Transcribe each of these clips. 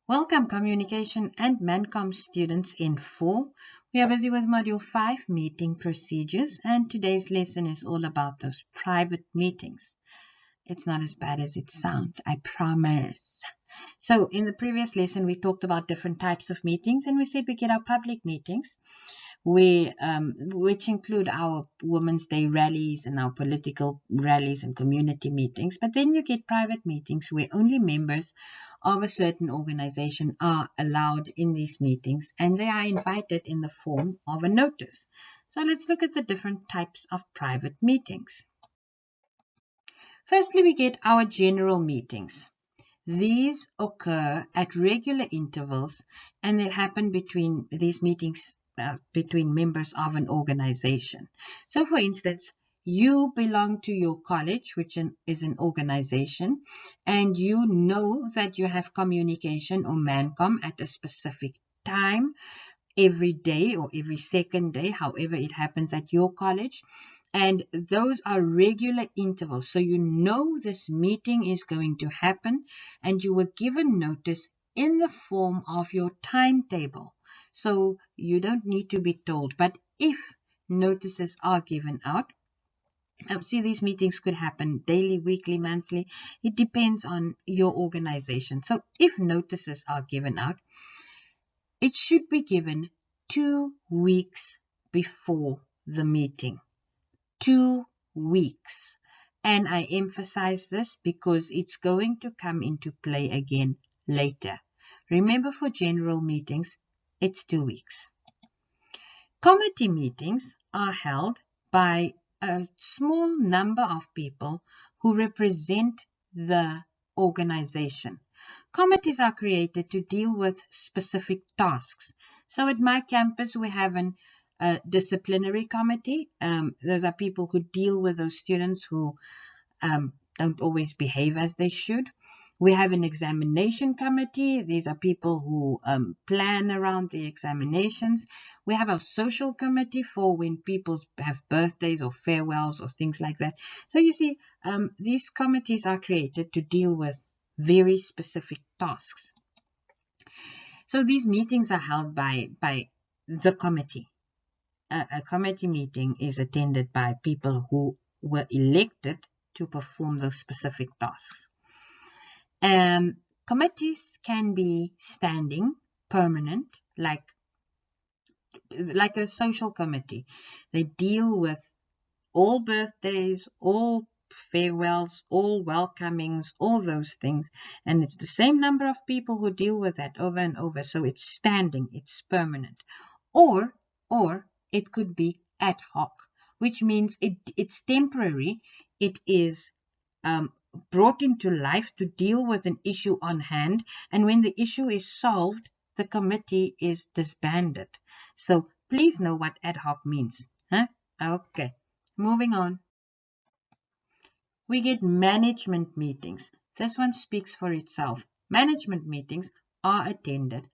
Welcome, Communication and ManCom students in 4. We are busy with Module 5, Meeting Procedures, and today's lesson is all about those private meetings. It's not as bad as it sounds, I promise. So, in the previous lesson, we talked about different types of meetings, and we said we get our public meetings, which include our Women's Day rallies and our political rallies and community meetings. But then you get private meetings where only members of a certain organization are allowed in these meetings, and they are invited in the form of a notice. So let's look at the different types of private meetings. Firstly, we get our general meetings. These occur at regular intervals, and they happen between these meetings between members of an organization. So, for instance, you belong to your college, which is an organization, and you know that you have communication or ManCom at a specific time every day or every second day, however it happens at your college. And those are regular intervals. So you know this meeting is going to happen, and you were given notice in the form of your timetable. So you don't need to be told. But if notices are given out, see, these meetings could happen daily, weekly, monthly. It depends on your organization. So if notices are given out, it should be given 2 weeks before the meeting. 2 weeks. And I emphasize this because it's going to come into play again later. Remember, for general meetings, it's 2 weeks. Committee meetings are held by a small number of people who represent the organization. Committees are created to deal with specific tasks. So at my campus, we have a disciplinary committee. Those are people who deal with those students who don't always behave as they should. We have an examination committee. These are people who plan around the examinations. We have a social committee for when people have birthdays or farewells or things like that. So you see, these committees are created to deal with very specific tasks. So these meetings are held by the committee. A committee meeting is attended by people who were elected to perform those specific tasks. Committees can be standing, permanent, like a social committee. They deal with all birthdays, all farewells, all welcomings, all those things. And it's the same number of people who deal with that over and over. So it's standing, it's permanent. Or it could be ad hoc, which means it's temporary. It is brought into life to deal with an issue on hand, and when the issue is solved, the committee is disbanded. So please know what ad hoc means. Huh? Okay, moving on. We get management meetings. This one speaks for itself. Management meetings are attended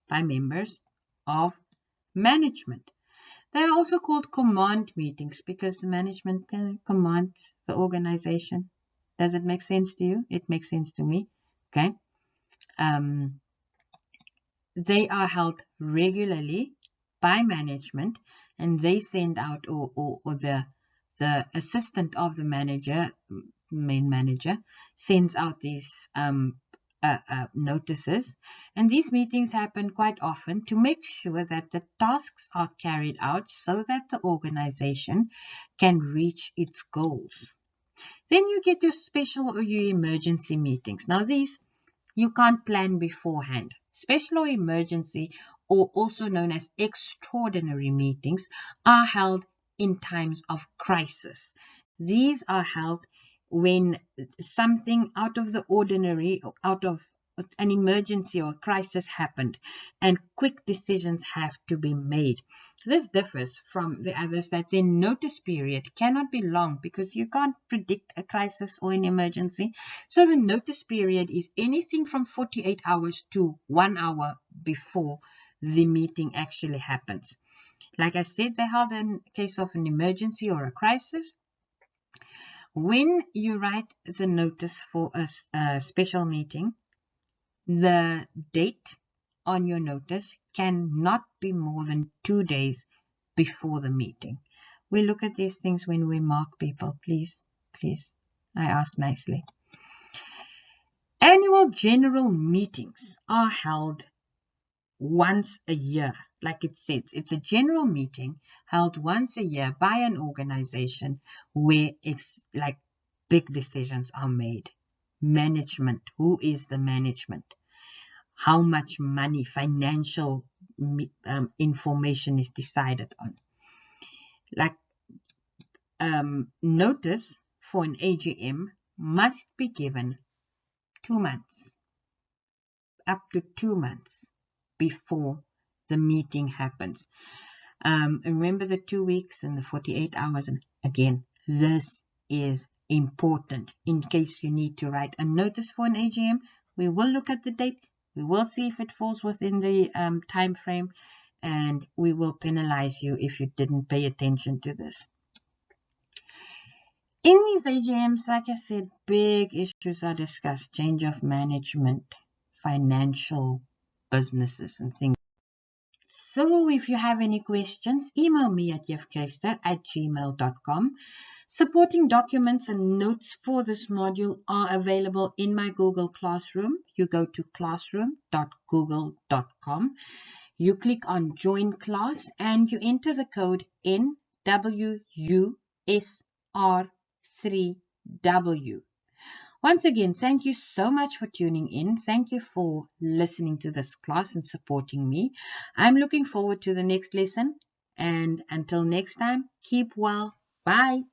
by members of management. They are also called command meetings because the management commands the organization. Does it make sense to you? It makes sense to me. Okay. They are held regularly by management, and they send out, or the assistant of the manager, main manager, sends out these notices. And these meetings happen quite often to make sure that the tasks are carried out so that the organization can reach its goals. Then you get your special or your emergency meetings. Now, these you can't plan beforehand. Special or emergency, or also known as extraordinary meetings, are held in times of crisis. These are held when something out of the ordinary, or out of an emergency or crisis happened, and quick decisions have to be made. This differs from the others that their notice period cannot be long because you can't predict a crisis or an emergency. So the notice period is anything from 48 hours to 1 hour before the meeting actually happens. Like I said, they're held in case of an emergency or a crisis. When you write the notice for a special meeting, The date on your notice cannot be more than 2 days before the meeting. We look at these things when we mark people. Please, please, I ask nicely. Annual general meetings are held once a year. Like it says, it's a general meeting held once a year by an organization where it's like big decisions are made. Management, who is the management? How much money, financial information is decided on. Like notice for an AGM must be given 2 months, up to 2 months before the meeting happens. Remember the 2 weeks and the 48 hours. And again, this is important in case you need to write a notice for an AGM. We will look at the date. We will see if it falls within the time frame, and we will penalize you if you didn't pay attention to this. In these AGMs, like I said, big issues are discussed: change of management, financial businesses, and things. So if you have any questions, email me at juffkayster@gmail.com. Supporting documents and notes for this module are available in my Google Classroom. You go to classroom.google.com. You click on Join Class and you enter the code NWUSR3W. Once again, thank you so much for tuning in. Thank you for listening to this class and supporting me. I'm looking forward to the next lesson. And until next time, keep well. Bye.